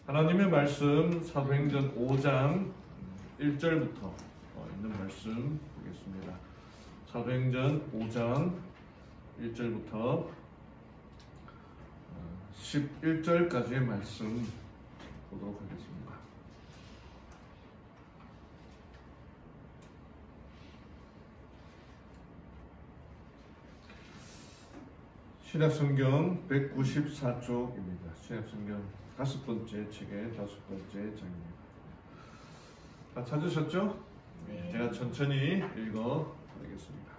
하나님의 말씀 사도행전 5장 1절부터 있는 말씀 보겠습니다. 사도행전 5장 1절부터 11절까지의 말씀 보도록 하겠습니다. 신약성경 194쪽입니다. 신약성경 5번째 책의 5번째 장입니다. 다 찾으셨죠? 네. 제가 천천히 읽어드리겠습니다.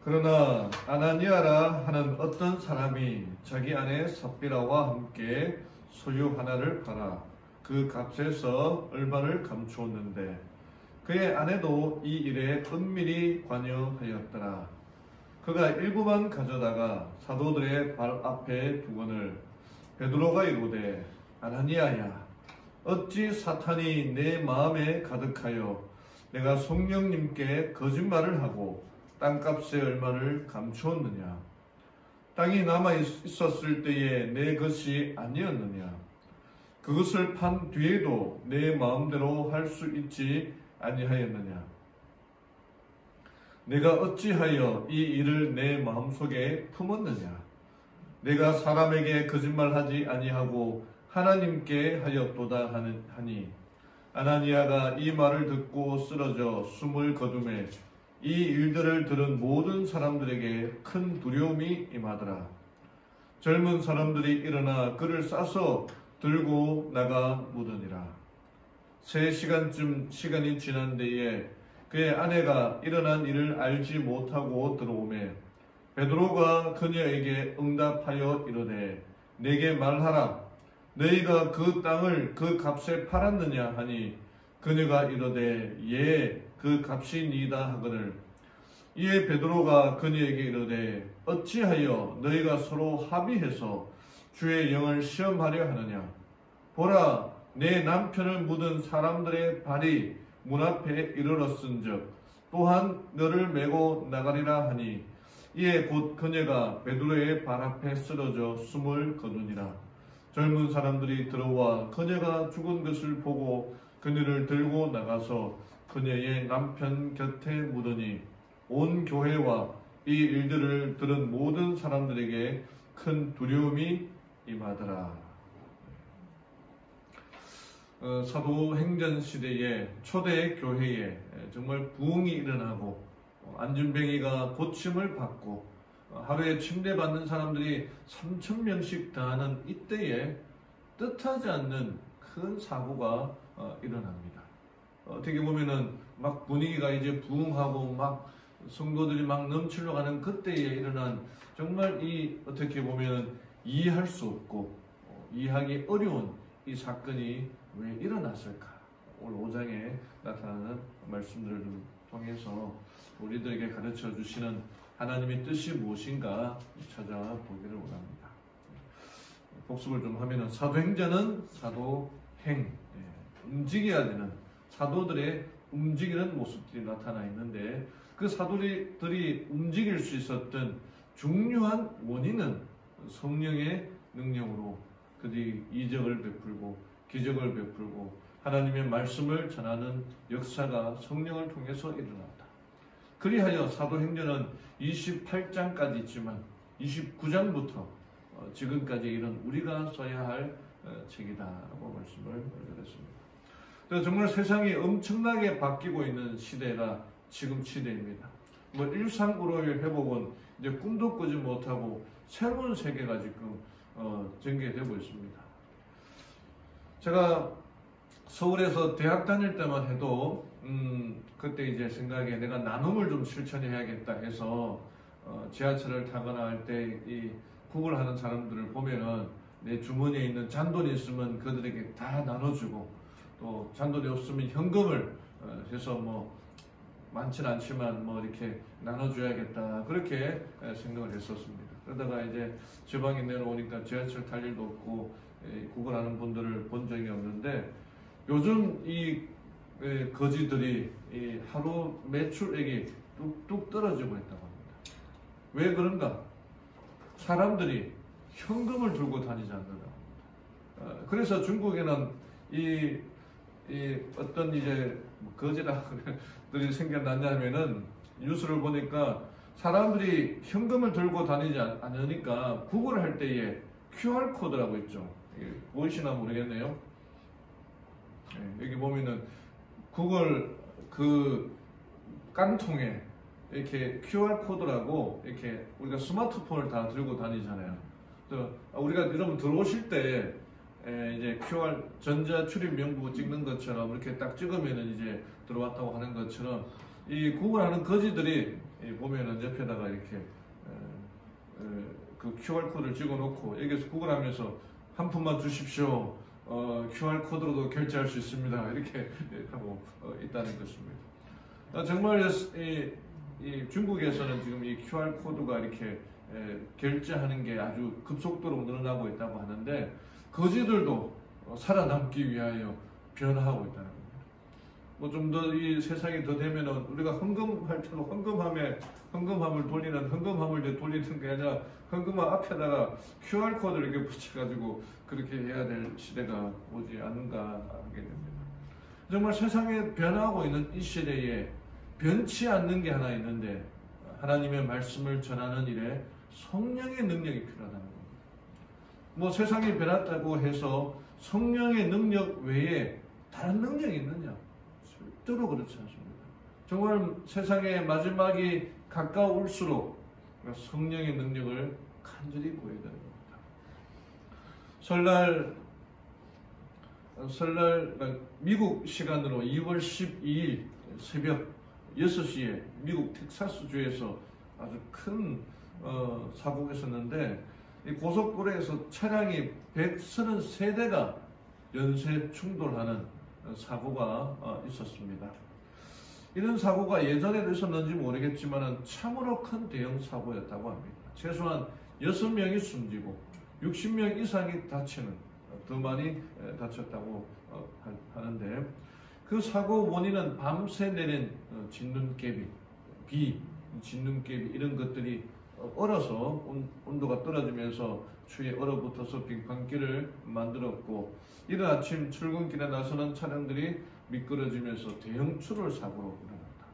그러나 아나니아라 하는 어떤 사람이 자기 아내 삽비라와 함께 소유 하나를 팔아 그 값에서 얼마를 감추었는데 그의 아내도 이 일에 은밀히 관여하였더라. 그가 일부만 가져다가 사도들의 발 앞에 두거늘 베드로가 이르되 아나니아야 어찌 사탄이 내 마음에 가득하여 내가 성령님께 거짓말을 하고 땅값의 얼마를 감추었느냐. 땅이 남아 있었을 때에 내 것이 아니었느냐. 그것을 판 뒤에도 내 마음대로 할 수 있지 아니하였느냐. 내가 어찌하여 이 일을 내 마음속에 품었느냐. 내가 사람에게 거짓말하지 아니하고 하나님께 하였도다 하니 아나니아가 이 말을 듣고 쓰러져 숨을 거두매 이 일들을 들은 모든 사람들에게 큰 두려움이 임하더라. 젊은 사람들이 일어나 그를 싸서 들고 나가 묻으니라. 3시간쯤 시간이 지난 데에 그의 아내가 일어난 일을 알지 못하고 들어오매 베드로가 그녀에게 응답하여 이르되 내게 말하라. 너희가 그 땅을 그 값에 팔았느냐 하니 그녀가 이르되 예, 그 값이니이다 하거늘 이에 베드로가 그녀에게 이르되 어찌하여 너희가 서로 합의해서 주의 영을 시험하려 하느냐. 보라, 내 남편을 묻은 사람들의 발이 문 앞에 이르렀은즉 또한 너를 메고 나가리라 하니 이에 곧 그녀가 베드로의 발 앞에 쓰러져 숨을 거두니라. 젊은 사람들이 들어와 그녀가 죽은 것을 보고 그녀를 들고 나가서 그녀의 남편 곁에 묻으니 온 교회와 이 일들을 들은 모든 사람들에게 큰 두려움이 임하더라. 사도행전 시대에 초대 교회에 정말 부흥이 일어나고 안진뱅이가 고침을 받고 하루에 침례받는 사람들이 3,000명씩 다하는 이때에 뜻하지 않는 큰 사고가 일어납니다. 어떻게 보면은 막 분위기가 이제 부흥하고 막 성도들이 막 넘치러 가는 그때에 일어난 정말 이 어떻게 보면은 이해할 수 없고 이해하기 어려운 이 사건이 왜 일어났을까? 오늘 5장에 나타나는 말씀들을 통해서 우리들에게 가르쳐 주시는 하나님의 뜻이 무엇인가 찾아보기를 원합니다. 복습을 좀 하면은 사도행전은 사도행, 움직여야 되는 사도들의 움직이는 모습들이 나타나 있는데 그 사도들이 움직일 수 있었던 중요한 원인은 성령의 능력으로 그들이 이적을 베풀고 기적을 베풀고 하나님의 말씀을 전하는 역사가 성령을 통해서 일어났다. 그리하여 사도행전은 28장까지 있지만 29장부터 지금까지 이런 우리가 써야 할 책이다라고 말씀을 드렸습니다. 정말 세상이 엄청나게 바뀌고 있는 시대가 지금 시대입니다. 일상으로의 회복은 이제 꿈도 꾸지 못하고 새로운 세계가 지금 전개되고 있습니다. 제가 서울에서 대학 다닐 때만 해도 그때 이제 생각에 내가 나눔을 좀 실천해야겠다 해서 지하철을 타거나 할 때 이 구글 하는 사람들을 보면은 내 주머니에 있는 잔돈이 있으면 그들에게 다 나눠주고 또 잔돈이 없으면 현금을 해서 뭐 많진 않지만 뭐 이렇게 나눠줘야겠다 그렇게 생각을 했었습니다. 그러다가 이제 지방에 내려오니까 지하철 탈 일도 없고 구걸하는 분들을 본 적이 없는데 요즘 이 거지들이 이 하루 매출액이 뚝뚝 떨어지고 있다고 합니다. 왜 그런가? 사람들이 현금을 들고 다니지 않는다. 그래서 중국에는 이 어떤 이제 거지라들이 생겨났냐면은 뉴스를 보니까 사람들이 현금을 들고 다니지 않으니까 구글을 할 때에 QR 코드라고 있죠. 보이시나 모르겠네요. 여기 보면은 구글 그 깡통에 이렇게 QR 코드라고 이렇게 우리가 스마트폰을 다 들고 다니잖아요. 그래서 우리가 여러분 들어오실 때 이제 QR 전자 출입 명부 찍는 것처럼 이렇게 딱 찍으면은 이제 들어왔다고 하는 것처럼 이 구글하는 거지들이 보면은 옆에다가 이렇게 그 QR 코드를 찍어놓고 여기서 구글하면서 한 푼만 주십시오. QR 코드로도 결제할 수 있습니다. 이렇게 하고 있다는 것입니다. 정말 이 중국에서는 지금 이 QR 코드가 이렇게 결제하는 게 아주 급속도로 늘어나고 있다고 하는데 거지들도 살아남기 위하여 변화하고 있다는 겁니다. 뭐 좀 더 이 세상이 더 되면은 우리가 헌금할 때도 헌금함을 돌리는 헌금함을 돌리는 게 아니라 헌금함 앞에다가 QR 코드를 이렇게 붙여가지고 그렇게 해야 될 시대가 오지 않는가 하게 됩니다. 정말 세상에 변화하고 있는 이 시대에 변치 않는 게 하나 있는데 하나님의 말씀을 전하는 일에 성령의 능력이 필요하다는 겁니다. 뭐 세상이 변했다고 해서 성령의 능력 외에 다른 능력이 있느냐? 절대로 그렇지 않습니다. 정말 세상의 마지막이 가까울수록 성령의 능력을 간절히 구해야 되는 겁니다. 설날 미국 시간으로 2월 12일 새벽 6시에 미국 텍사스주에서 아주 큰 사고가 있었는데 이 고속도로에서 차량이 133대가 연쇄 충돌하는 사고가 있었습니다. 이런 사고가 예전에도 있었는지 모르겠지만 참으로 큰 대형 사고였다고 합니다. 최소한 6명이 숨지고 60명 이상이 다치는 더 많이 다쳤다고 하는데 그 사고 원인은 밤새 내린 진눈깨비, 비, 진눈깨비 이런 것들이 얼어서 온도가 떨어지면서 추위에 얼어붙어서 빙판길을 만들었고 이른 아침 출근길에 나서는 차량들이 미끄러지면서 대형 추돌 사고로 일어났다.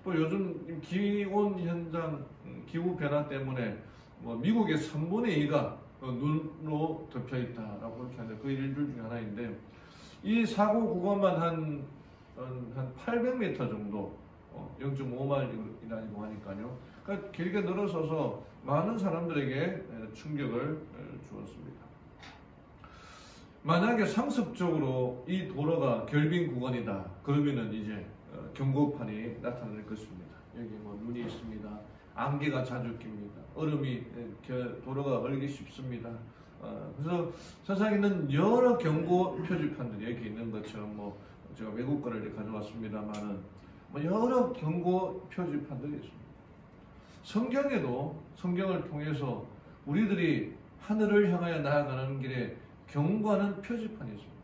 또 요즘 기온 현장, 기후 변화 때문에 뭐 미국의 3분의 2가 눈으로 덮여 있다라고 이렇게 하는데 그 일들 중에 하나인데 이 사고 구간만 한 800m 정도 0.5마일이라고 하니까요. 그러니까 길게 늘어서서 많은 사람들에게 충격을 주었습니다. 만약에 상습적으로 이 도로가 결빙 구간이다. 그러면은 이제 경고판이 나타날 것입니다. 여기 뭐 눈이 있습니다. 안개가 자주 낍니다. 얼음이 도로가 얼기 쉽습니다. 그래서 세상에는 여러 경고 표지판들이 여기 있는 것처럼 뭐 제가 외국 거를 가져왔습니다만은 뭐 여러 경고 표지판들이 있습니다. 성경에도 성경을 통해서 우리들이 하늘을 향하여 나아가는 길에 경고하는 표지판이 있습니다.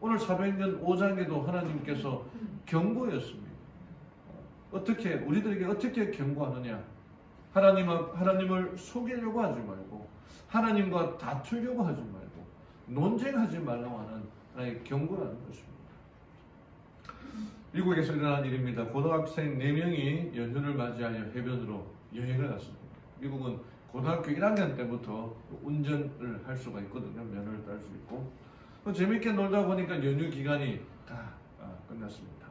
오늘 사도행전 5장에도 하나님께서 경고였습니다. 어떻게 우리들에게 어떻게 경고하느냐? 하나님을 속이려고 하지 말고 하나님과 다투려고 하지 말고 논쟁하지 말라고 하는 하나의 경고라는 것입니다. 미국에서 일어난 일입니다. 고등학생 4명이 연휴를 맞이하여 해변으로 여행을 갔습니다. 미국은 고등학교 1학년 때부터 운전을 할 수가 있거든요. 면허를 딸 수 있고. 재밌게 놀다 보니까 연휴 기간이 다 끝났습니다.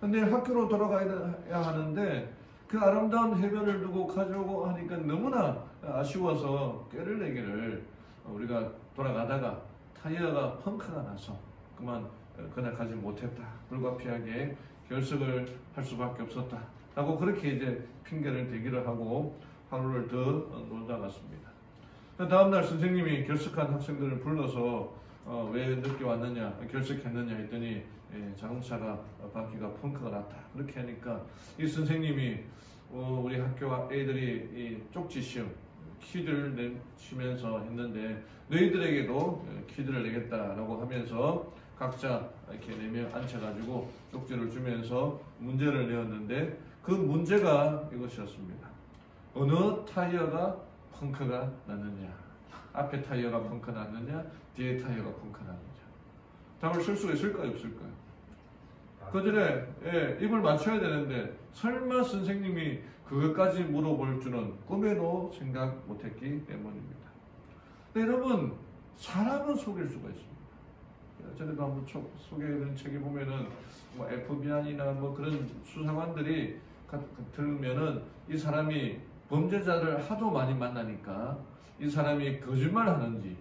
근데 학교로 돌아가야 하는데 그 아름다운 해변을 두고 가져오고 하니까 너무나 아쉬워서 꾀를 내기를 우리가 돌아가다가 타이어가 펑크가 나서 그날 가지 못했다. 불가피하게 결석을 할 수밖에 없었다. 라고 그렇게 이제 핑계를 대기를 하고 하루를 더 놀다 갔습니다. 다음날 선생님이 결석한 학생들을 불러서 왜 늦게 왔느냐, 결석했느냐 했더니 자동차가 바퀴가 펑크가 났다. 그렇게 하니까 이 선생님이 우리 학교 애들이 이 쪽지 시험 퀴즈를 내시면서 했는데 너희들에게도 퀴즈를 내겠다라고 하면서 각자 이렇게 4명 앉혀가지고 쪽지를 주면서 문제를 내었는데 그 문제가 이것이었습니다. 어느 타이어가 펑크가 났느냐? 앞에 타이어가 펑크 났느냐, 뒤에 타이어가 펑크 났느냐. 답을 쓸 수가 있을까요, 없을까요? 그 전에 입을 맞춰야 되는데 설마 선생님이 그것까지 물어볼 줄은 꿈에도 생각 못했기 때문입니다. 근데 여러분, 사람은 속일 수가 있습니다. 전에도 한번 소개해드린 책에 보면은 뭐 FBI나 뭐 그런 수사관들이 들으면은 이 사람이 범죄자를 하도 많이 만나니까 이 사람이 거짓말 하는지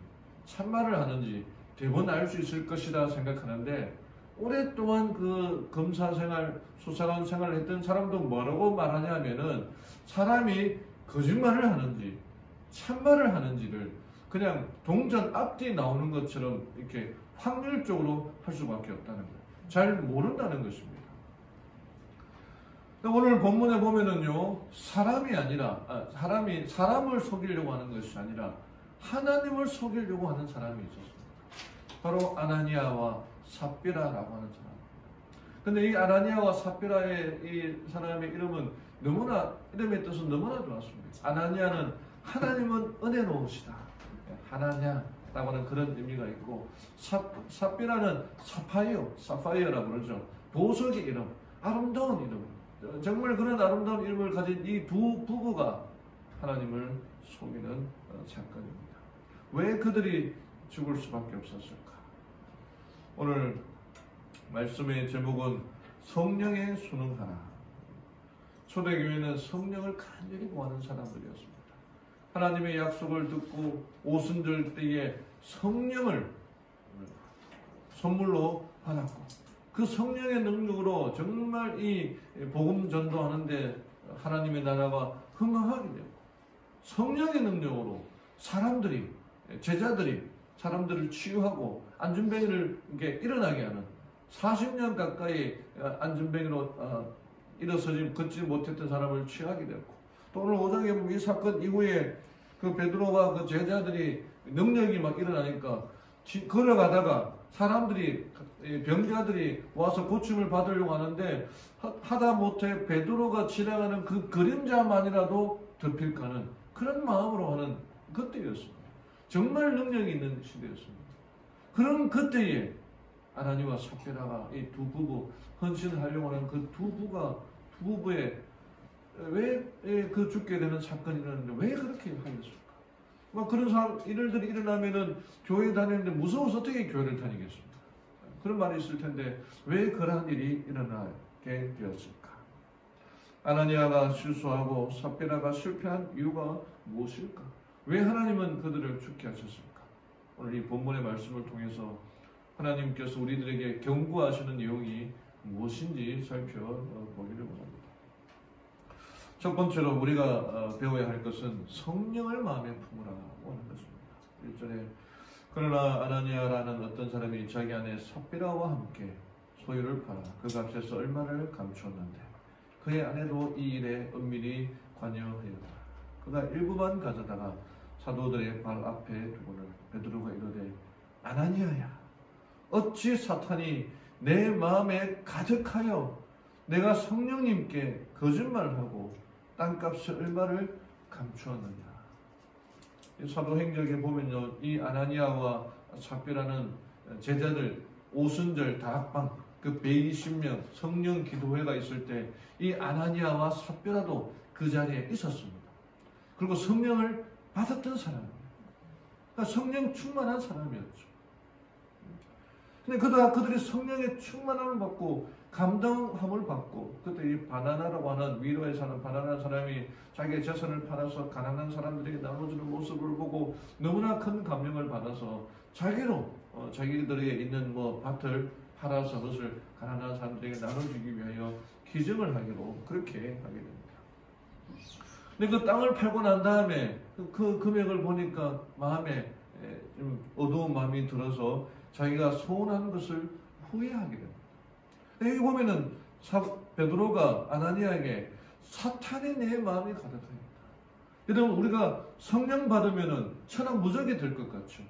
참말을 하는지 대부분 알 수 있을 것이라 생각하는데, 오랫동안 그 검사 생활, 수사관 생활을 했던 사람도 뭐라고 말하냐면은 사람이 거짓말을 하는지 참말을 하는지를 그냥 동전 앞뒤 나오는 것처럼 이렇게 확률적으로 할 수밖에 없다는 거예요. 잘 모른다는 것입니다. 오늘 본문에 보면은요, 사람이 아니라 사람을 속이려고 하는 것이 아니라 하나님을 속이려고 하는 사람이 있었습니다. 바로 아나니아와 삽비라라고 하는 사람입니다. 근데 이 아나니아와 삽비라의 이 사람의 이름은 이름의 뜻은 너무나 좋았습니다. 아나니아는 하나님은 은혜로우시다, 하나냐라고 하는 그런 의미가 있고, 삽비라는 사파이어라고 그러죠. 보석의 이름, 아름다운 이름, 정말 그런 아름다운 이름을 가진 이 두 부부가 하나님을 속이는 사건입니다. 왜 그들이 죽을 수밖에 없었을까? 오늘 말씀의 제목은 성령에 순응하라. 초대교회는 성령을 간절히 구하는 사람들이었습니다. 하나님의 약속을 듣고 오순절 때에 성령을 선물로 받았고, 그 성령의 능력으로 정말 이 복음 전도하는데 하나님의 나라가 흥황하게 되고, 성령의 능력으로 제자들이 사람들을 치유하고 안진뱅이를 일어나게 하는, 40년 가까이 안진뱅이로 일어서지 걷지 못했던 사람을 치유하게 됐고, 또 오늘 5장에 보면 이 사건 이후에 그 베드로와 그 제자들이 능력이 막 일어나니까 걸어가다가 사람들이, 병자들이 와서 고침을 받으려고 하는데 하다못해 베드로가 지나가는 그 그림자만이라도 덮일까는 그런 마음으로 하는 그때였습니다. 정말 능력이 있는 시대였습니다. 그런 그때에 아나니와 삽비라가 이 두 부부, 헌신하려고 하는 그 두 부부의 왜 그 죽게 되는 사건이 일어났는데 왜 그렇게 하였을까? 막 그런 일들이 일어나면은 교회 다니는데 무서워서 어떻게 교회를 다니겠습니까? 그런 말이 있을 텐데 왜 그러한 일이 일어나게 되었을까? 아나니아가 실수하고 삽비라가 실패한 이유가 무엇일까? 왜 하나님은 그들을 죽게 하셨을까? 오늘 이 본문의 말씀을 통해서 하나님께서 우리들에게 경고하시는 내용이 무엇인지 살펴보기를 원합니다. 첫 번째로 우리가 배워야 할 것은 성령을 마음에 품으라고 하는 것입니다. 1절에 그러나 아나니아라는 어떤 사람이 자기 아내 삽비라와 함께 소유를 팔아 그 값에서 얼마를 감추었는데 그의 아내도 이 일에 은밀히 관여하였다. 그가 일부만 가져다가 사도들의 발 앞에 두고는 베드로가 이르되 아나니아야, 어찌 사탄이 내 마음에 가득하여 내가 성령님께 거짓말하고 땅값의 얼마를 감추었느냐. 사도행전에 보면요, 이 아나니아와 삽비라는 제자들 오순절 다락방 그 120명 성령 기도회가 있을 때 이 아나니아와 삽비라도 그 자리에 있었습니다. 그리고 성령을 받았던 사람입니다. 그러니까 성령 충만한 사람이었죠. 근데 그들이 성령의 충만함을 받고 감동함을 받고, 그때 이 바나나라고 하는 위로에 사는 바나나 사람이 자기의 재산을 팔아서 가난한 사람들에게 나눠주는 모습을 보고 너무나 큰 감명을 받아서 자기들에게 있는 밭을 팔아서 그것을 가난한 사람들에게 나눠주기 위하여 기증을 하기로 그렇게 하게 됩니다. 근데 그 땅을 팔고 난 다음에 그 금액을 보니까 마음에 좀 어두운 마음이 들어서 자기가 소원한 것을 후회하게 됩니다. 여기 보면은 베드로가 아나니아에게 사탄이 내 마음이 가득하였다. 여러분, 우리가 성령 받으면은 천하무적이 될 것 같죠.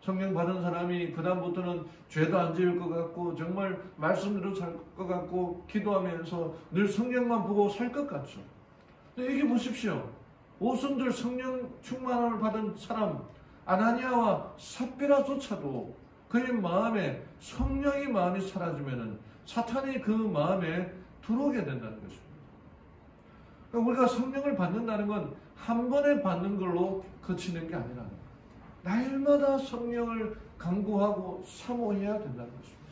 성령 받은 사람이 그다음부터는 죄도 안 지을 것 같고 정말 말씀대로 살 것 같고 기도하면서 늘 성령만 보고 살 것 같죠. 근데 여기 보십시오. 오순절 성령 충만함을 받은 사람 아나니아와 삽비라조차도 그의 마음에 성령의 마음이 사라지면은 사탄이 그 마음에 들어오게 된다는 것입니다. 그러니까 우리가 성령을 받는다는 건 한 번에 받는 걸로 그치는 게 아니라 날마다 성령을 강구하고 사모해야 된다는 것입니다.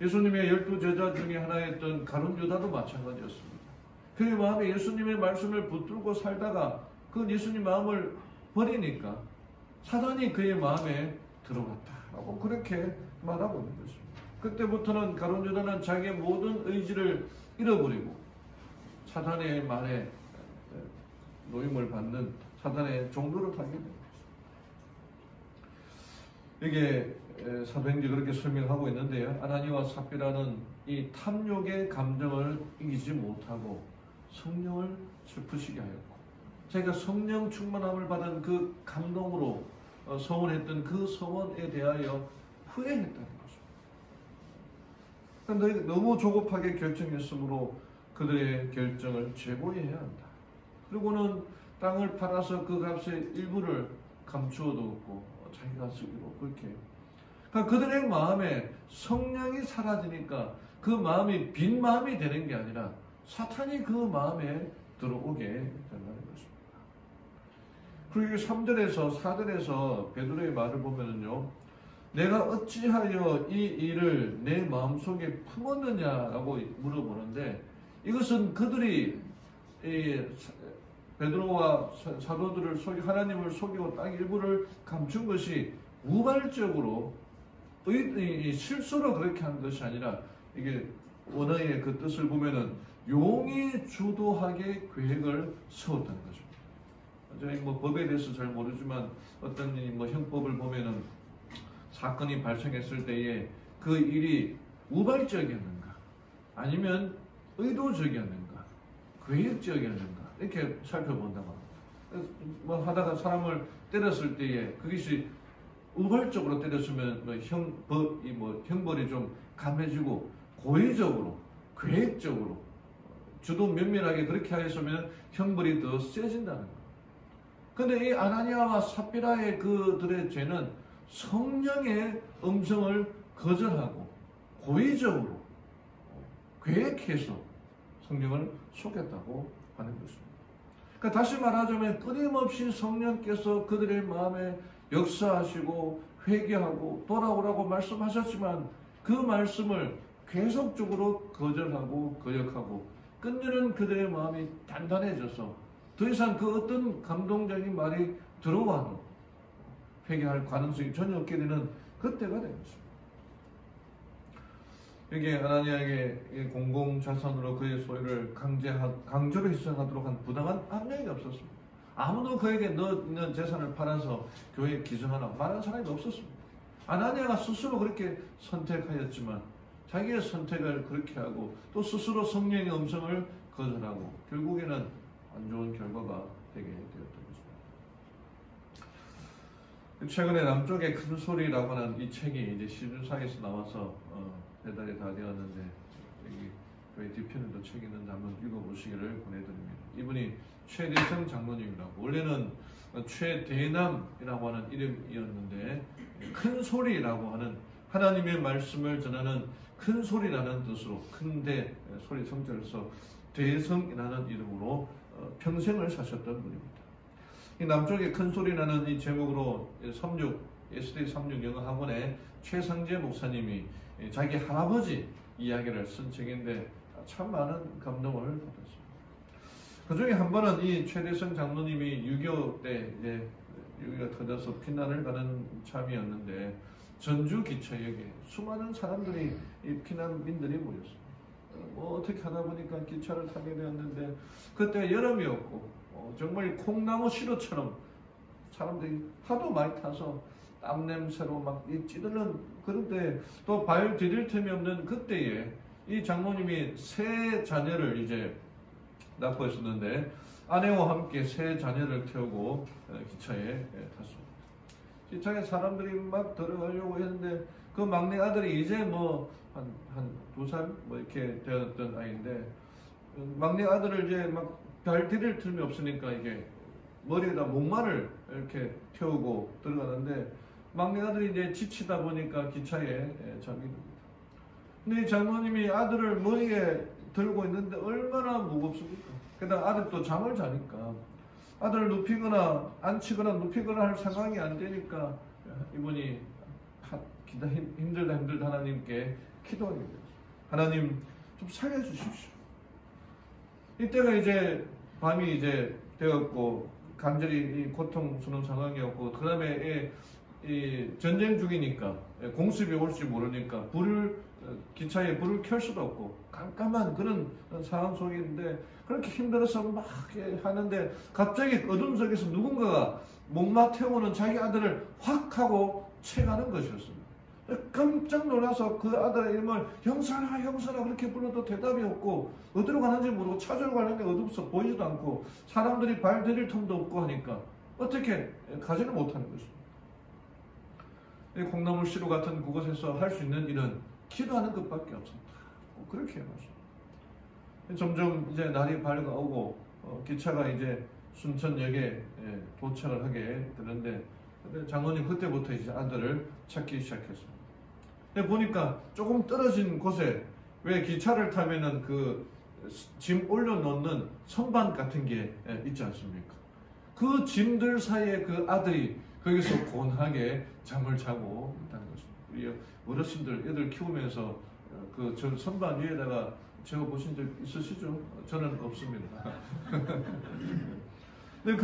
예수님의 12제자 중에 하나였던 가룟 유다도 마찬가지였습니다. 그의 마음에 예수님의 말씀을 붙들고 살다가 그 예수님 마음을 버리니까 사단이 그의 마음에 들어갔다라고 그렇게 말하고 있는 것입니다. 그때부터는 가룟 유다는 자기의 모든 의지를 잃어버리고 사단의 말에 노임을 받는 사단의 종로를 타게 됩니다. 이게 사도행전 그렇게 설명하고 있는데요. 아나니아와 삽비라는 이 탐욕의 감정을 이기지 못하고 성령을 슬프시게 하였고 자기가 성령 충만함을 받은 그 감동으로 서원했던 그 서원에 대하여 후회했다는 것입니다. 그런데 너무 조급하게 결정했으므로 그들의 결정을 재고해야 한다. 그리고는 땅을 팔아서 그 값의 일부를 감추어 두었고 자기가 쓰기로 그렇게. 그러니까 그들의 마음에 성령이 사라지니까 그 마음이 빈 마음이 되는 게 아니라 사탄이 그 마음에 들어오게 된다는 것입니다. 그리고 3절에서 4절에서 베드로의 말을 보면은요, 내가 어찌하여 이 일을 내 마음속에 품었느냐라고 물어보는데 이것은 그들이 베드로와 사도들을 하나님을 속이고 땅 일부를 감춘 것이 우발적으로 실수로 그렇게 한 것이 아니라 이게 원어의 그 뜻을 보면은 용이 주도하게 계획을 세웠다는 것입니다. 저희 법에 대해서 잘 모르지만 어떤 형법을 보면은 사건이 발생했을 때에 그 일이 우발적이었는가 아니면 의도적이었는가 계획적이었는가 이렇게 살펴본다고 합니다. 하다가 사람을 때렸을 때에 그것이 우발적으로 때렸으면 형벌이 좀 감해지고 고의적으로 계획적으로 주도 면밀하게 그렇게 하였으면 형벌이 더 세진다는 거예요. 그런데 이 아나니아와 삽비라의 그들의 죄는 성령의 음성을 거절하고 고의적으로 계획해서 성령을 속였다고 하는 것입니다. 그러니까 다시 말하자면 끊임없이 성령께서 그들의 마음에 역사하시고 회개하고 돌아오라고 말씀하셨지만 그 말씀을 계속적으로 거절하고 거역하고 끊는 그들의 마음이 단단해져서 더 이상 그 어떤 감동적인 말이 들어와도 회개할 가능성이 전혀 없게 되는 그때가 된 것입니다. 여기에 아나니아에게 공공자산으로 그의 소유를 강제로 희생하도록 한 부당한 압력이 없었습니다. 아무도 그에게 너 재산을 팔아서 교회에 기증하라 말하는 사람이 없었습니다. 아나니아가 스스로 그렇게 선택하였지만 자기의 선택을 그렇게 하고 또 스스로 성령의 음성을 거절하고 결국에는 안 좋은 결과가 되게 되었던 것입니다. 최근에 남쪽의 큰 소리라고 하는 이 책이 이제 시중상에서 나와서 배달이 다 되었는데 여기 교회 뒤편에도 책 있는데 한번 읽어보시기를 권해드립니다. 이분이 최대성 장로님이라고 원래는 최대남이라고 하는 이름이었는데 큰 소리라고 하는 하나님의 말씀을 전하는 큰 소리라는 뜻으로 큰대 소리 성자로서 대성이라는 이름으로 평생을 사셨던 분입니다. 이 남쪽의 큰 소리라는 이 제목으로 SD 36 영어 학원의 최상재 목사님이 자기 할아버지 이야기를 쓴 책인데 참 많은 감동을 받았습니다. 그 중에 한 번은 이 최대성 장로님이 6.25 때 이제 6.25가 터져서 피난을 가는 참이었는데 전주 기차역에 수많은 사람들이 이 피난민들이 모였습니다. 어떻게 하다 보니까 기차를 타게 되었는데 그때 여름이었고 정말 콩나무 시루처럼 사람들이 하도 많이 타서 땀 냄새로 막 찌들는 그런데 또 발 디딜 틈이 없는 그때에 이 장로님이 세 자녀를 이제 낳고 있었는데 아내와 함께 세 자녀를 태우고 기차에 탔습니다. 기차에 사람들이 막 들어가려고 했는데 그 막내 아들이 이제 한 2살 이렇게 되었던 아이인데 막내 아들을 이제 막 발 디딜 틈이 없으니까 이게 머리에다 목마를 이렇게 태우고 들어가는데 막내 아들이 이제 지치다 보니까 기차에 잠이 듭니다. 근데 이 장모님이 아들을 머리에 들고 있는데 얼마나 무겁습니까? 게다가 아들 또 잠을 자니까 아들을 눕히거나 앉히거나 눕히거나 할 상황이 안 되니까 이분이 힘들다 하나님께 기도하게 되었어요. 하나님 좀 살려주십시오. 이때가 이제 밤이 이제 되었고 간절히 고통스러운 상황이었고 그 다음에 이 전쟁 중이니까 공습이 올지 모르니까 기차에 불을 켤 수도 없고 깜깜한 그런 상황 속에 있는데 그렇게 힘들어서 막 하는데 갑자기 어둠 속에서 누군가가 목마 태우는 자기 아들을 확 하고 채가는 것이었습니다. 깜짝 놀라서 그 아들의 이름을 형사라 형사라 그렇게 불러도 대답이 없고 어디로 가는지 모르고 찾으러 가려는데 어둠서 보이지도 않고 사람들이 발 들일 틈도 없고 하니까 어떻게 가지는 못하는 것입니다. 콩나물 시루 같은 그곳에서 할 수 있는 일은 기도하는 것밖에 없습니다. 그렇게 해놨습니다. 점점 이제 날이 밝아오고 기차가 이제 순천역에 도착을 하게 되는데 장로님 그때부터 이제 아들을 찾기 시작했습니다. 보니까 조금 떨어진 곳에 왜 기차를 타면은 그 짐 올려놓는 선반 같은 게 있지 않습니까? 그 짐들 사이에 그 아들이 거기서 곤하게 잠을 자고 있다는 것입니다. 우리 어르신들 애들 키우면서 그 선반 위에다가 재워보신 적 있으시죠? 저는 없습니다. 근데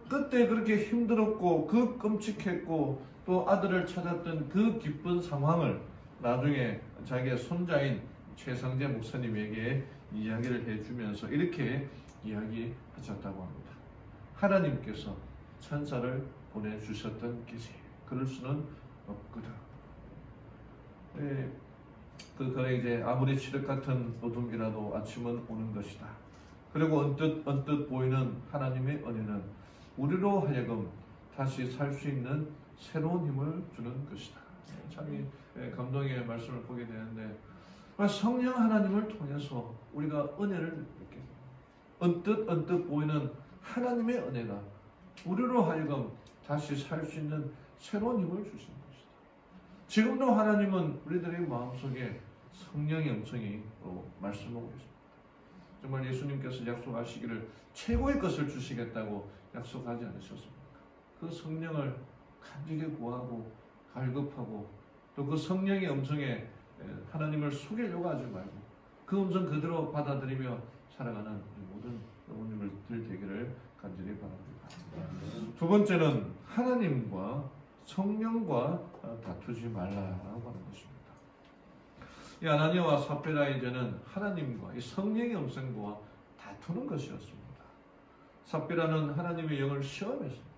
그때 그렇게 힘들었고 그 끔찍했고 또 아들을 찾았던 그 기쁜 상황을 나중에 자기의 손자인 최상재 목사님에게 이야기를 해주면서 이렇게 이야기하셨다고 합니다. 하나님께서 천사를 보내주셨던 기지 그럴 수는 없거든. 그래 이제 아무리 칠흑 같은 어둠이라도 아침은 오는 것이다. 그리고 언뜻 보이는 하나님의 은혜는 우리로 하여금 다시 살 수 있는 새로운 힘을 주는 것이다. 참 감동의 말씀을 보게 되는데 성령 하나님을 통해서 우리가 은혜를 느끼고 언뜻 보이는 하나님의 은혜가 우리로 하여금 다시 살 수 있는 새로운 힘을 주시는 것이다. 지금도 하나님은 우리들의 마음속에 성령의 음성이 말씀하고 있습니다. 정말 예수님께서 약속하시기를 최고의 것을 주시겠다고 약속하지 않으셨습니까? 그 성령을 간절히 구하고 갈급하고 또 그 성령의 음성에 하나님을 속이려고 하지 말고 그 음성 그대로 받아들이며 살아가는 모든 어머님들 되기를 간절히 바랍니다. 두 번째는 하나님과 성령과 다투지 말라라고 하는 것입니다. 이 아나니아와 삽비라 이제는 하나님과 이 성령의 음성과 다투는 것이었습니다. 삽비라는 하나님의 영을 시험했습니다.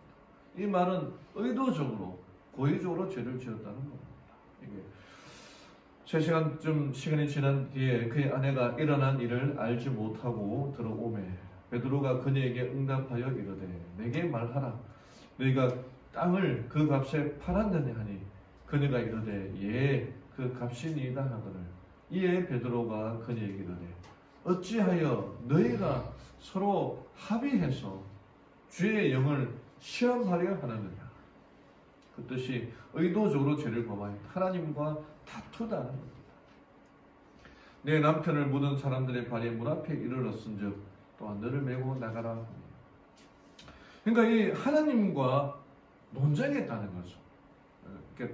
이 말은 의도적으로 고의적으로 죄를 지었다는 겁니다. 이게 3시간쯤 시간이 지난 뒤에 그의 아내가 일어난 일을 알지 못하고 들어오매 베드로가 그녀에게 응답하여 이르되 내게 말하라 너희가 땅을 그 값에 팔았느냐 하니 그녀가 이르되 예 그 값이니이다 하거늘 이에 베드로가 그녀에게 이르되 어찌하여 너희가 서로 합의해서 주의 영을 시험하려 하느냐. 그 뜻이 의도적으로 죄를 범하여 하나님과 다투다는 겁니다. 내 남편을 묻은 사람들의 발에 문 앞에 이르렀은즉 또한 너를 메고 나가라. 그러니까 이 하나님과 논쟁했다는 거죠.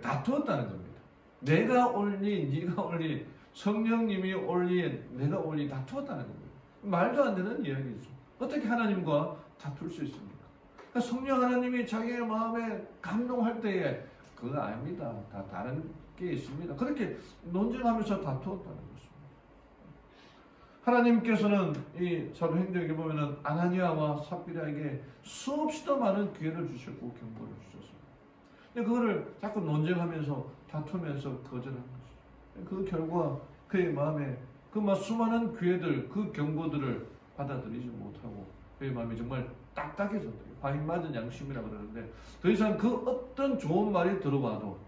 다투었다는 겁니다. 내가 옳니 네가 옳니 성령님이 옳니 내가 옳니 다투었다는 겁니다. 말도 안 되는 이야기죠. 어떻게 하나님과 다툴 수 있습니까? 그러니까 성령 하나님이 자기의 마음에 감동할 때에 그거 아닙니다. 다 다른 게 있습니다. 그렇게 논쟁하면서 다투었다는 것입니다. 하나님께서는 이 사도행전에 보면은 아나니아와 삽비라에게 수없이도 많은 기회를 주셨고 경고를 주셨습니다. 근데 그거를 자꾸 논쟁하면서 다투면서 거절한 것이죠. 그 결과 그의 마음에 그 수많은 기회들, 그 경고들을 받아들이지 못하고 그의 마음이 정말 딱딱해졌다. 과인 맞은 양심이라고 그러는데 더 이상 그 어떤 좋은 말이 들어와도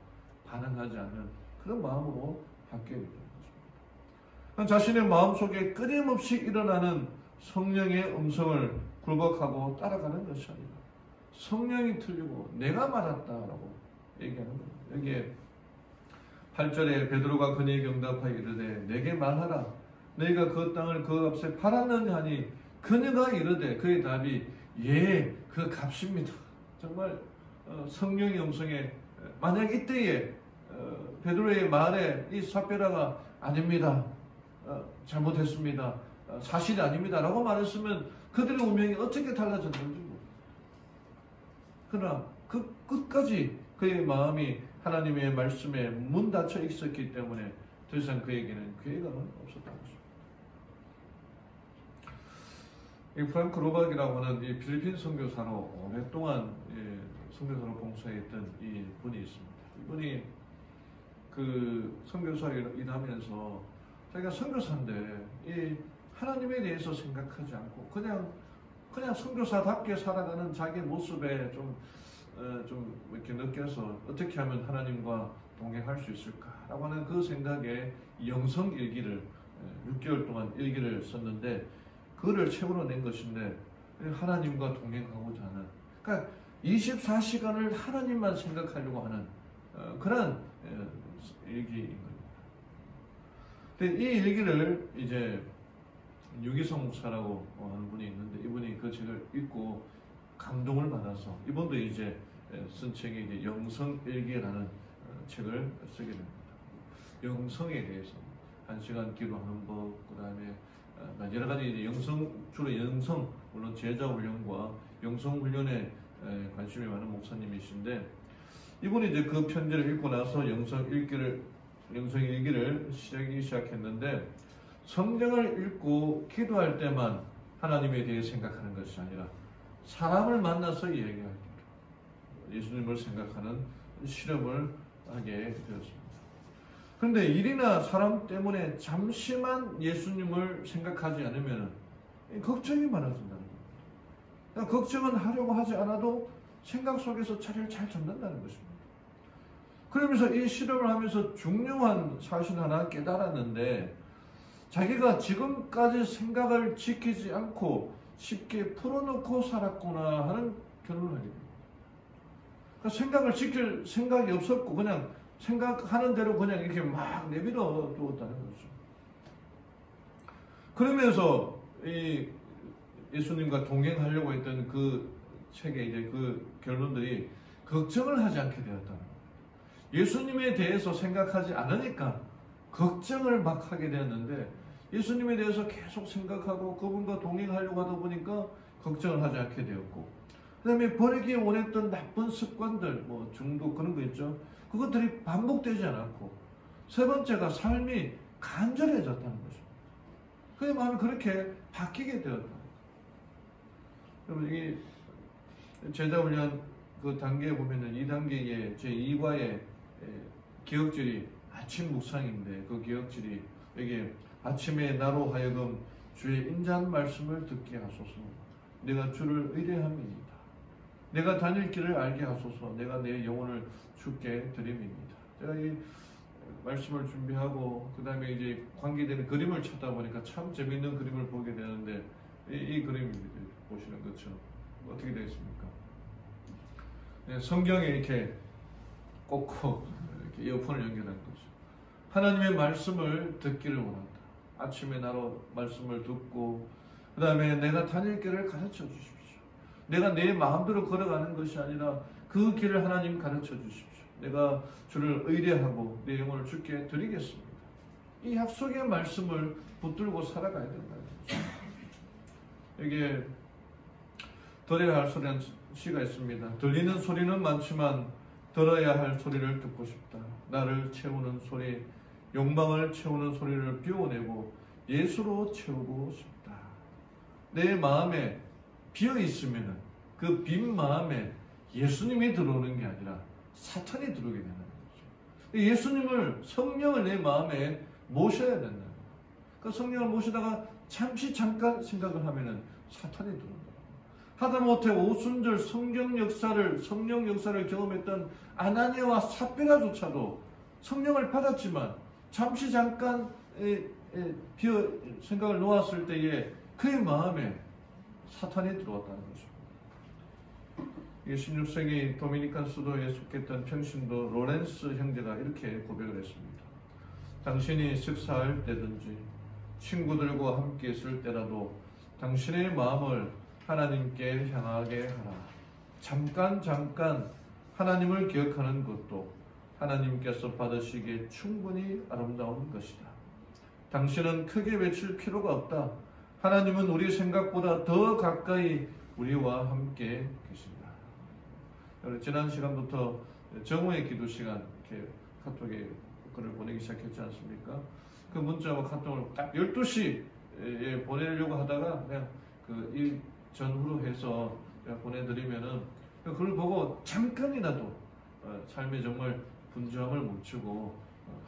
반응하지 않는 그런 마음으로 바뀌게 되는 것입니다. 자신의 마음속에 끊임없이 일어나는 성령의 음성을 굴복하고 따라가는 것이 아니라 성령이 틀리고 내가 맞았다라고 얘기하는 거예요. 여기에 8절에 베드로가 그에게 응답하여 이르되 내게 말하라 너희가 그 땅을 그 값에 팔았느냐 하니 그녀가 이르되 그의 답이 예 그 값입니다. 정말 성령의 음성에 만약 이때에 베드로의 말에 이 삽비라가 아닙니다. 잘못했습니다. 사실이 아닙니다. 라고 말했으면 그들의 운명이 어떻게 달라졌는지 모릅니다. 그러나 그 끝까지 그의 마음이 하나님의 말씀에 문 닫혀 있었기 때문에 더 이상 그에게는 기회가 없었다는 것입니다. 이 프랑크 로박이라고 하는 이 필리핀 선교사로 오랫동안 선교사로 봉사했던 이 분이 있습니다. 이분이 그 선교사 일하면서 자기가 선교사인데 이 하나님에 대해서 생각하지 않고 그냥 선교사답게 살아가는 자기 모습에 좀 이렇게 느껴서 어떻게 하면 하나님과 동행할 수 있을까라고 하는 그 생각에 영성 일기를 6개월 동안 일기를 썼는데 그거를 책으로 낸 것인데 하나님과 동행하고자 하는 그러니까 24시간을 하나님만 생각하려고 하는 그런 일기인 겁니다. 근데 이 일기를 이제 유기성 목사라고 하는 분이 있는데 이분이 그 책을 읽고 감동을 받아서 이분도 이제 쓴 책이 이제 영성일기라는 책을 쓰게 됩니다. 영성에 대해서 1시간 기도하는 법, 그 다음에 여러 가지 이제 주로 영성, 물론 제자 훈련과 영성 훈련에 관심이 많은 목사님이신데 이분이 이제 그 편지를 읽고 나서 영성일기를 시작했는데 성경을 읽고 기도할 때만 하나님에 대해 생각하는 것이 아니라 사람을 만나서 이야기할 때 예수님을 생각하는 실험을 하게 되었습니다. 그런데 일이나 사람 때문에 잠시만 예수님을 생각하지 않으면 걱정이 많아진다는 겁니다. 그러니까 걱정은 하려고 하지 않아도 생각 속에서 자리를 잘 잡는다는 것입니다. 그러면서 이 실험을 하면서 중요한 사실 하나 깨달았는데 자기가 지금까지 생각을 지키지 않고 쉽게 풀어놓고 살았구나 하는 결론을 하게 됩니다. 그러니까 생각을 지킬 생각이 없었고 그냥 생각하는 대로 그냥 이렇게 막 내버려 두었다는 거죠. 그러면서 이 예수님과 동행하려고 했던 그 책의 이제 그 결론들이 걱정을 하지 않게 되었다는 거예요. 예수님에 대해서 생각하지 않으니까 걱정을 막 하게 되었는데 예수님에 대해서 계속 생각하고 그분과 동행하려고 하다 보니까 걱정을 하지 않게 되었고 그 다음에 버리기 원했던 나쁜 습관들 뭐 중독 그런 거 있죠. 그것들이 반복되지 않았고 세 번째가 삶이 간절해졌다는 것입니다. 그의 마음이 그렇게 바뀌게 되었다. 여러분 이 제자훈련 그 단계에 보면은 2단계의 제2과의 기억질이 아침 묵상인데 그 기억질이 여기 아침에 나로 하여금 주의 인자한 말씀을 듣게 하소서. 내가 주를 의뢰함이니이다. 내가 다닐 길을 알게 하소서. 내가 내 영혼을 주께 드림이니이다. 제가 이 말씀을 준비하고 그 다음에 이제 관계되는 그림을 찾다 보니까 참 재밌는 그림을 보게 되는데 이 그림 보시는 것처럼 어떻게 되겠습니까? 네, 성경에 이렇게 꽂고 이렇게 이어폰을 연결한 거죠. 하나님의 말씀을 듣기를 원한다. 아침에 나로 말씀을 듣고 그 다음에 내가 다닐 길을 가르쳐 주십시오. 내가 내 마음대로 걸어가는 것이 아니라 그 길을 하나님 가르쳐 주십시오. 내가 주를 의뢰하고 내 영혼을 주께 드리겠습니다. 이 약속의 말씀을 붙들고 살아가야 된다는 거죠. 여기에 들어야 할 소리는 시가 있습니다. 들리는 소리는 많지만 들어야 할 소리를 듣고 싶다. 나를 채우는 소리, 욕망을 채우는 소리를 비워내고 예수로 채우고 싶다. 내 마음에 비어 있으면 그 빈 마음에 예수님이 들어오는 게 아니라 사탄이 들어오게 되는 거죠. 예수님을 성령을 내 마음에 모셔야 된다는 거예요. 그 성령을 모시다가 잠깐 생각을 하면은 사탄이 들어온다. 하다못해 오순절 성령 역사를 경험했던 아나니아와 삽비라조차도 성령을 받았지만 잠깐 비어 생각을 놓았을 때에 그의 마음에 사탄이 들어왔다는 것입니다. 16세기 도미니칸 수도에 속했던 평신도 로렌스 형제가 이렇게 고백을 했습니다. 당신이 식사할 때든지 친구들과 함께 있을 때라도 당신의 마음을 하나님께 향하게 하라. 잠깐 하나님을 기억하는 것도 하나님께서 받으시기에 충분히 아름다운 것이다. 당신은 크게 외칠 필요가 없다. 하나님은 우리 생각보다 더 가까이 우리와 함께 계신다. 지난 시간부터 정오의 기도 시간 이렇게 카톡에 글을 보내기 시작했지 않습니까? 그 문자와 카톡을 딱 12시에 보내려고 하다가 그냥 이 전후로 해서 보내드리면은 그걸 보고 잠깐이라도 삶에 정말 분주함을 멈추고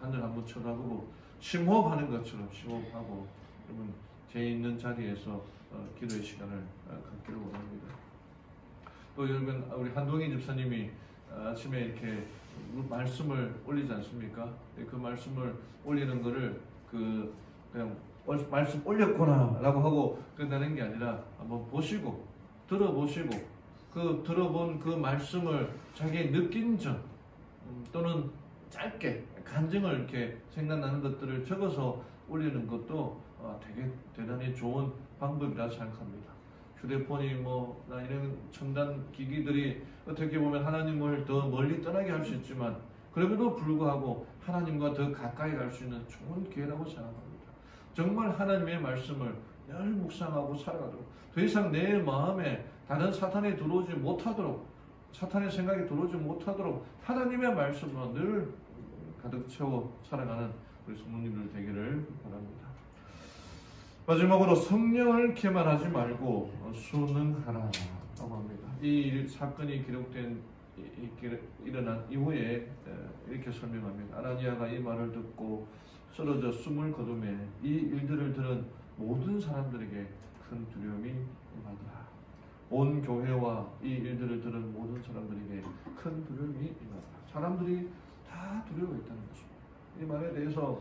하늘 한번 쳐다보고 심호흡하는 것처럼 심호흡하고 여러분 제 있는 자리에서 기도의 시간을 갖기를 원합니다. 또 여러분 우리 한동희 집사님이 아침에 이렇게 말씀을 올리지 않습니까? 그 말씀을 올리는 거를 그냥 말씀 올렸구나 라고 하고 끝나는 게 아니라 한번 보시고 들어보시고 그 들어본 그 말씀을 자기의 느낀 점 또는 짧게 간증을 이렇게 생각나는 것들을 적어서 올리는 것도 되게 대단히 좋은 방법이라 생각합니다. 휴대폰이 나 이런 첨단 기기들이 어떻게 보면 하나님을 더 멀리 떠나게 할 수 있지만 그럼에도 불구하고 하나님과 더 가까이 갈 수 있는 좋은 기회라고 생각합니다. 정말 하나님의 말씀을 늘 묵상하고 살아가도록 더 이상 내 마음에 다른 사탄이 들어오지 못하도록 사탄의 생각이 들어오지 못하도록 하나님의 말씀으로 늘 가득 채워 살아가는 우리 성도님들 되기를 바랍니다. 마지막으로 성령을 기만하지 말고 순응하라 라고 합니다. 이 사건이 일어난 이후에 이렇게 설명합니다. 아나니아가 이 말을 듣고 쓰러져 숨을 거두매 이 일들을 들은 모든 사람들에게 큰 두려움이 임하더라. 온 교회와 이 일들을 들은 모든 사람들에게 큰 두려움이 임하더라. 사람들이 다 두려워했다는 것입니다. 이 말에 대해서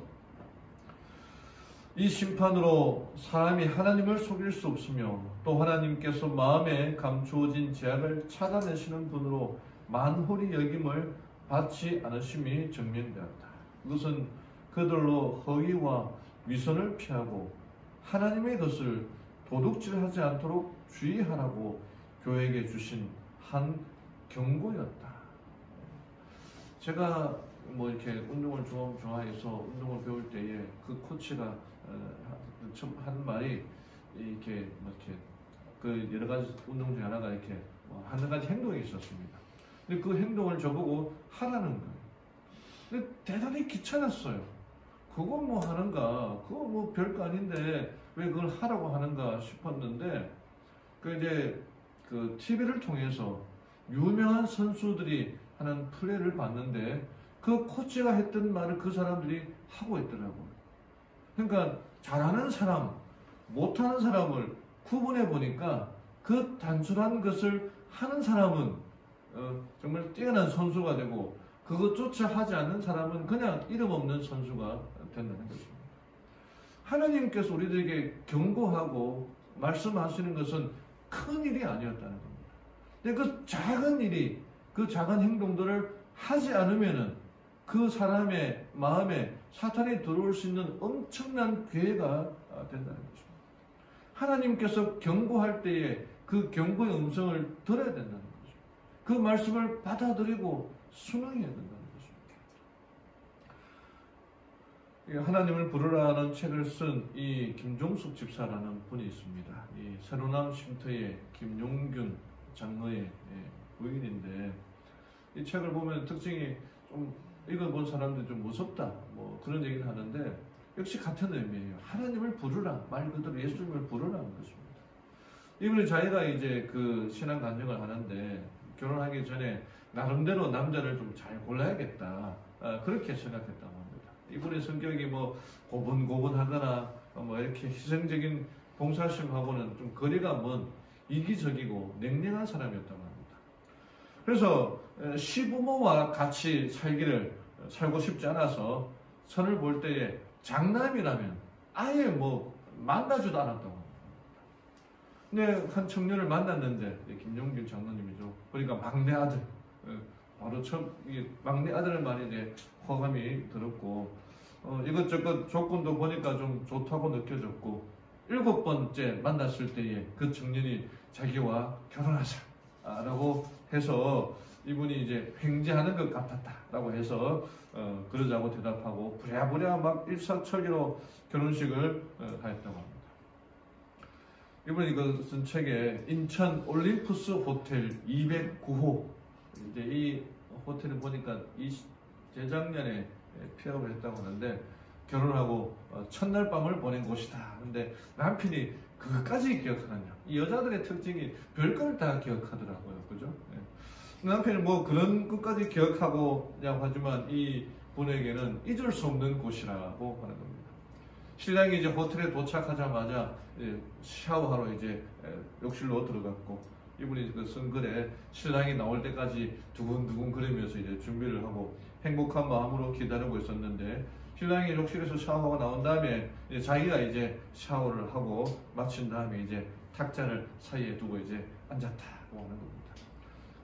이 심판으로 사람이 하나님을 속일 수 없으며 또 하나님께서 마음에 감추어진 죄악을 찾아내시는 분으로 만홀히 여김을 받지 않으심이 증명되었다. 이것은 그들로 허위와 위선을 피하고 하나님의 것을 도둑질하지 않도록 주의하라고 교회에게 주신 한 경고였다. 제가 이렇게 운동을 좋아해서 운동을 배울 때에 그 코치가 한 말이 이렇게 그 여러 가지 운동 중에 하나가 이렇게 한 가지 행동이 있었습니다. 근데 그 행동을 저보고 하라는 거예요. 근데 대단히 귀찮았어요. 그거 하는가? 그거 별거 아닌데 왜 그걸 하라고 하는가 싶었는데 이제 그 TV를 통해서 유명한 선수들이 하는 플레이를 봤는데 그 코치가 했던 말을 그 사람들이 하고 있더라고요. 그러니까 잘하는 사람, 못하는 사람을 구분해 보니까 그 단순한 것을 하는 사람은 정말 뛰어난 선수가 되고 그것조차 하지 않는 사람은 그냥 이름 없는 선수가 된다는 것입니다. 하나님께서 우리들에게 경고하고 말씀하시는 것은 큰 일이 아니었다는 겁니다. 근데 그 작은 일이, 그 작은 행동들을 하지 않으면은 그 사람의 마음에 사탄이 들어올 수 있는 엄청난 기회가 된다는 것입니다. 하나님께서 경고할 때에 그 경고의 음성을 들어야 된다는 거죠. 그 말씀을 받아들이고 순응해야 된다는 것입니다. 하나님을 부르라는 책을 쓴 이 김종숙 집사라는 분이 있습니다. 이 새로남 쉼터의 김용균 장로의 부인인데 이 책을 보면 특징이 좀 읽어본 사람들이 좀 무섭다 그런 얘기를 하는데 역시 같은 의미예요. 하나님을 부르라, 말 그대로 예수님을 부르라는 것입니다. 이분이 자기가 이제 그 신앙 간증을 하는데 결혼하기 전에 나름대로 남자를 좀 잘 골라야겠다 그렇게 생각했다고 합니다. 이분의 성격이 고분고분하거나 이렇게 희생적인 봉사심하고는 좀 거리가 먼 이기적이고 냉랭한 사람이었다고 합니다. 그래서 시부모와 같이 살고 싶지 않아서 선을 볼 때에 장남이라면 아예 만나지도 않았다고 합니다. 근데 한 청년을 만났는데, 김용균 장로님이죠. 그러니까 막내 아들, 바로 처음 막내 아들을 많이 이제 호감이 들었고, 이것저것 조건도 보니까 좀 좋다고 느껴졌고, 7번째 만났을 때에 그 청년이 자기와 결혼하자라고 해서 이분이 이제 횡재하는 것 같았다라고 해서 그러자고 대답하고 부랴부랴 막 일사천리로 결혼식을 하였다고 합니다. 이번에 이것은 책에 인천 올림푸스 호텔 209호, 이제 이 호텔을 보니까 재작년에 폐업을 했다고 하는데 결혼하고 첫날 밤을 보낸 곳이다. 근데 남편이 그것까지 기억하느냐. 이 여자들의 특징이 별걸 다 기억하더라고요. 그죠? 남편이 뭐 그런 것까지 기억하고 하지만 이 분에게는 잊을 수 없는 곳이라고 하는 겁니다. 신랑이 이제 호텔에 도착하자마자 샤워하러 이제 욕실로 들어갔고, 이분이 그 쓴 글에 신랑이 나올 때까지 두근두근 거리면서 이제 준비를 하고 행복한 마음으로 기다리고 있었는데, 신랑이 욕실에서 샤워하고 나온 다음에 자기가 이제 샤워를 하고 마친 다음에 이제 탁자를 사이에 두고 이제 앉았다고 하는 겁니다.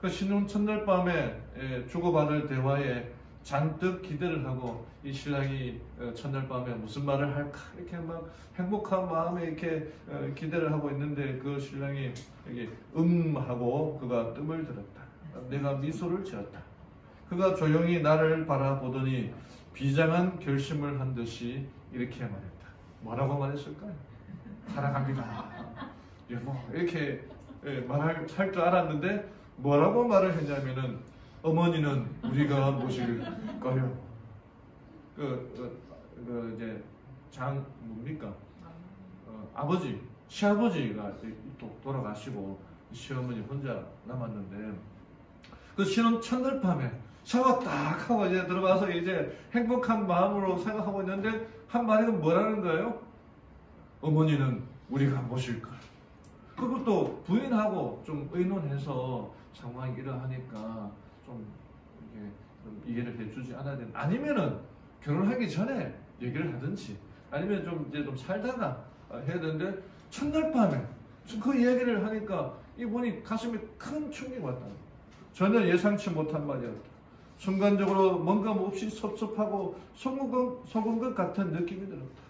그 신혼 첫날 밤에 주고받을 대화에 잔뜩 기대를 하고 이 신랑이 첫날 밤에 무슨 말을 할까 이렇게 막 행복한 마음에 이렇게 기대를 하고 있는데, 그 신랑이 여기 하고 그가 뜸을 들었다. 내가 미소를 지었다. 그가 조용히 나를 바라보더니 비장한 결심을 한 듯이 이렇게 말했다. 뭐라고 말했을까요? 사랑합니다. 여보, 이렇게 말할 줄 알았는데 뭐라고 말을 했냐면은, 어머니는 우리가 모실까요? 이제 뭡니까? 아버지, 시아버지가 또 돌아가시고 시어머니 혼자 남았는데, 그 신혼 첫날 밤에 샤워 딱 하고 이제 들어가서 이제 행복한 마음으로 생각하고 있는데 한 마디가 뭐라는 거예요? 어머니는 우리가 모실 거야. 그것도 부인하고 좀 의논해서 상황이 이러하니까 좀 이해를 해주지 않아야 되는, 아니면은 결혼하기 전에 얘기를 하든지 아니면 좀 이제 좀 살다가 해야 되는데, 첫날 밤에 그 얘기를 하니까 이분이 가슴에 큰 충격이 왔다. 전혀 예상치 못한 말이었다. 순간적으로 뭔가 몹시 섭섭하고 속은 것 같은 느낌이 들었다.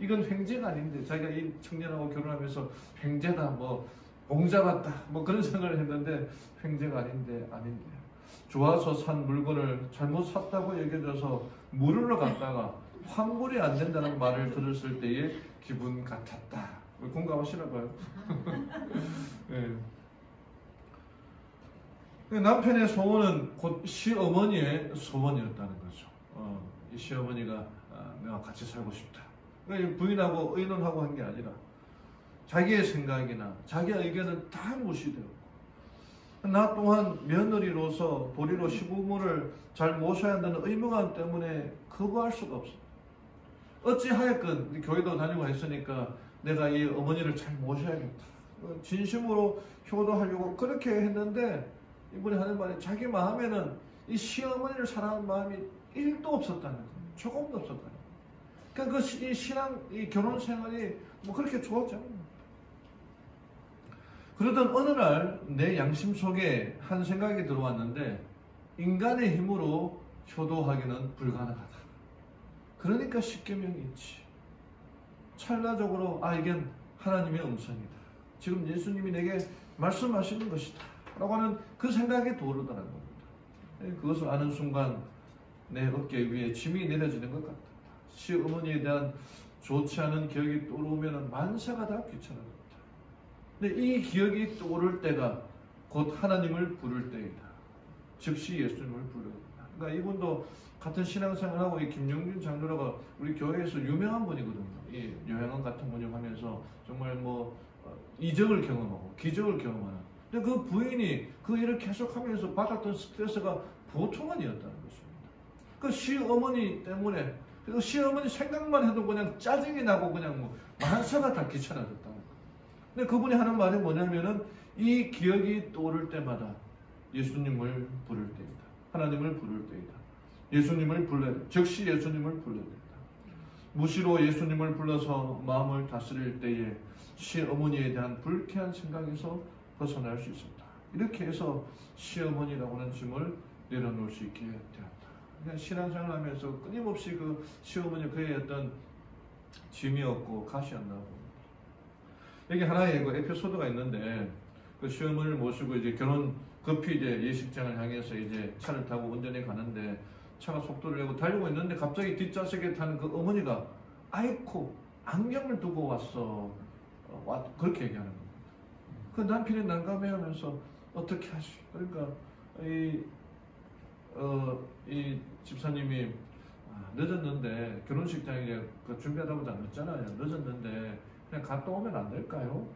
이건 횡재가 아닌데, 자기가 이 청년하고 결혼하면서 횡재다, 뭐 봉잡았다, 뭐 그런 생각을 했는데 횡재가 아닌데 좋아서 산 물건을 잘못 샀다고 얘기해줘서 물으러 갔다가 환불이 안 된다는 말을 들었을 때의 기분 같았다. 공감하시나 봐요. 네. 남편의 소원은 곧 시어머니의 소원이었다는 거죠. 이 시어머니가 내가 같이 살고 싶다. 부인하고 의논하고 한 게 아니라 자기의 생각이나 자기의 의견은 다 무시되었고, 나 또한 며느리로서 도리로 시부모를 잘 모셔야 한다는 의무감 때문에 거부할 수가 없어. 어찌하였건 교회도 다니고 했으니까 내가 이 어머니를 잘 모셔야겠다. 진심으로 효도하려고 그렇게 했는데, 이분이 하는 말이 자기 마음에는 이 시어머니를 사랑하는 마음이 1도 없었다는 거예요. 조금도 없었다는 거예요. 그러니까 이 신앙, 이 결혼 생활이 뭐 그렇게 좋았지 않아요. 그러던 어느 날 내 양심 속에 한 생각이 들어왔는데, 인간의 힘으로 효도하기는 불가능하다. 그러니까 십계명이 있지. 찰나적으로 이건 하나님의 음성이다. 지금 예수님이 내게 말씀하시는 것이다 라고 하는 그 생각이 떠오르더라는 겁니다. 그것을 아는 순간 내 어깨 위에 짐이 내려지는 것 같다. 시어머니에 대한 좋지 않은 기억이 떠오르면 만사가 다 귀찮아졌다. 근데 이 기억이 떠오를 때가 곧 하나님을 부를 때이다. 즉시 예수님을 부릅니다. 그러니까 이분도 같은 신앙생활하고 이 김용균 장로가 우리 교회에서 유명한 분이거든요. 이 요양원 같은 운영하면서 정말 뭐 이적을 경험하고 기적을 경험하는. 근데 그 부인이 그 일을 계속하면서 받았던 스트레스가 보통 아니었다는 것입니다. 그 시어머니 때문에, 그 시어머니 생각만 해도 그냥 짜증이 나고 그냥 뭐 만사가 다 귀찮아졌다는 거예요. 근데 그분이 하는 말이 뭐냐면은, 이 기억이 떠오를 때마다 예수님을 부를 때이다. 하나님을 부를 때이다. 예수님을 불러야 돼. 즉시 예수님을 불러야 된다. 무시로 예수님을 불러서 마음을 다스릴 때에 시어머니에 대한 불쾌한 생각에서 벗어날 수 있었다. 이렇게 해서 시어머니라고는 짐을 내려놓을 수 있게 되었다. 그냥 신앙생활 하면서 끊임없이 그 시어머니 그의 어떤 짐이었고 가시였나고. 여기 하나의 그 에피소드가 있는데 그 시어머니를 모시고 이제 급히 이제 예식장을 향해서 이제 차를 타고 운전해 가는데 차가 속도를 내고 달리고 있는데 갑자기 뒷좌석에 타는 그 어머니가 아이고 안경을 두고 왔어. 그렇게 얘기하는 겁니다. 그 남편이 난감해하면서 어떻게 하시? 그러니까 이 집사님이 늦었는데 결혼식장에 준비하다 보다 늦잖아요. 늦었는데 그냥 갔다 오면 안 될까요?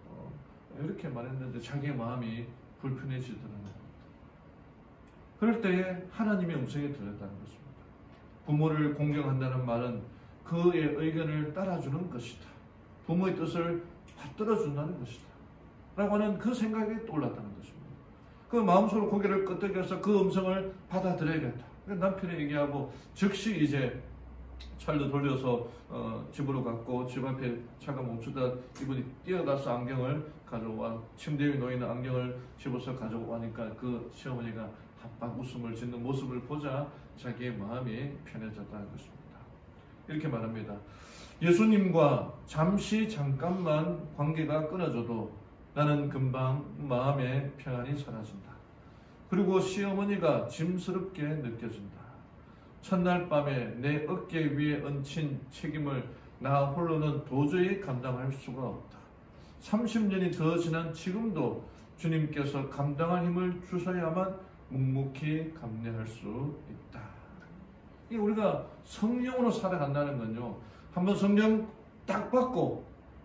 이렇게 말했는데 자기의 마음이 불편해지더라는 겁니다. 그럴 때에 하나님의 음성이 들렸다는 것입니다. 부모를 공경한다는 말은 그의 의견을 따라주는 것이다. 부모의 뜻을 받들어준다는 것이다. 라고 하는 그 생각이 떠올랐다는 것입니다. 그 마음속으로 고개를 끄덕여서 그 음성을 받아들여야겠다. 남편이 얘기하고 즉시 이제 차를 돌려서 집으로 갔고 집 앞에 차가 멈추다 이분이 뛰어가서 안경을 가져와 침대 위에 놓이는 안경을 집어서 가져오니까 그 시어머니가 한박 웃음을 짓는 모습을 보자 자기의 마음이 편해졌다는 것입니다. 이렇게 말합니다. 예수님과 잠깐만 관계가 끊어져도 나는 금방 마음의 평안이 사라진다. 그리고 시어머니가 짐스럽게 느껴진다. 첫날 밤에 내 어깨 위에 얹힌 책임을 나 홀로는 도저히 감당할 수가 없다. 30년이 더 지난 지금도 주님께서 감당할 힘을 주셔야만 묵묵히 감내할 수 있다. 이 우리가 성령으로 살아간다는 건요. 한번 성령 딱 받고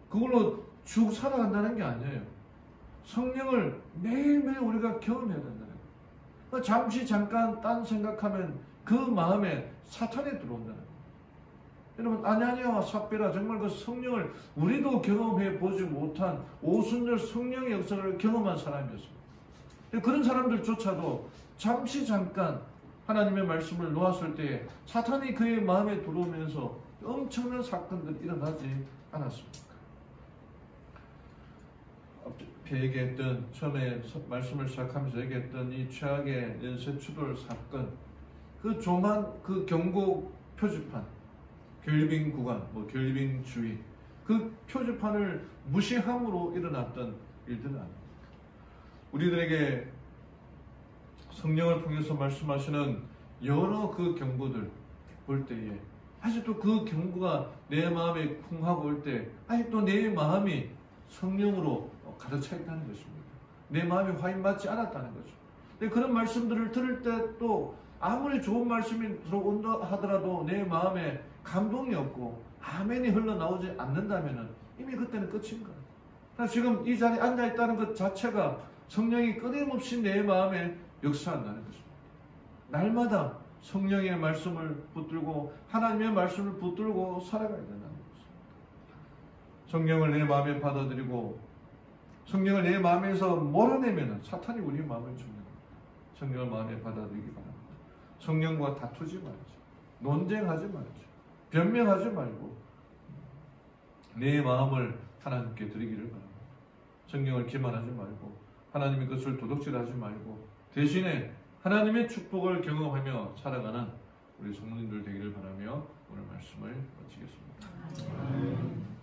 그걸로 쭉 살아간다는 게 아니에요. 성령을 매일매일 우리가 경험해야 된다는 거예요. 잠깐 딴 생각하면 그 마음에 사탄이 들어온다는 거예요. 여러분 아냐니아와 삽비라 정말 그 성령을 우리도 경험해 보지 못한 오순절 성령의 역사를 경험한 사람이었습니다. 그런 사람들조차도 잠깐 하나님의 말씀을 놓았을 때 사탄이 그의 마음에 들어오면서 엄청난 사건들이 일어나지 않았습니까? 앞에 얘기했던 처음에 말씀을 시작하면서 얘기했던 이 최악의 연쇄 추돌 사건, 그 조만 그 경고 표지판, 결빙 구간, 결빙 주의, 그 표지판을 무시함으로 일어났던 일들은 아닙니다. 우리들에게 성령을 통해서 말씀하시는 여러 그 경고들 볼 때에 아직도 그 경고가 내 마음에 쿵하고 올 때 아직도 내 마음이 성령으로 가득 차 있다는 것입니다. 내 마음이 화인받지 않았다는 거죠. 근데 그런 말씀들을 들을 때 또 아무리 좋은 말씀이 들어온다 하더라도 내 마음에 감동이 없고 아멘이 흘러나오지 않는다면 이미 그때는 끝인 거예요. 그러니까 지금 이 자리에 앉아있다는 것 자체가 성령이 끊임없이 내 마음에 역사한다는 것입니다. 날마다 성령의 말씀을 붙들고 하나님의 말씀을 붙들고 살아가야 된다는 것입니다. 성령을 내 마음에 받아들이고 성령을 내 마음에서 몰아내면 사탄이 우리 마음을 죽는 겁니다. 성령을 마음에 받아들이기 바랍니다. 성령과 다투지 말죠. 논쟁하지 말죠. 변명하지 말고 내 마음을 하나님께 드리기를 바랍니다. 성령을 기만하지 말고 하나님의 것을 도둑질하지 말고 대신에 하나님의 축복을 경험하며 살아가는 우리 성도님들 되기를 바라며 오늘 말씀을 마치겠습니다.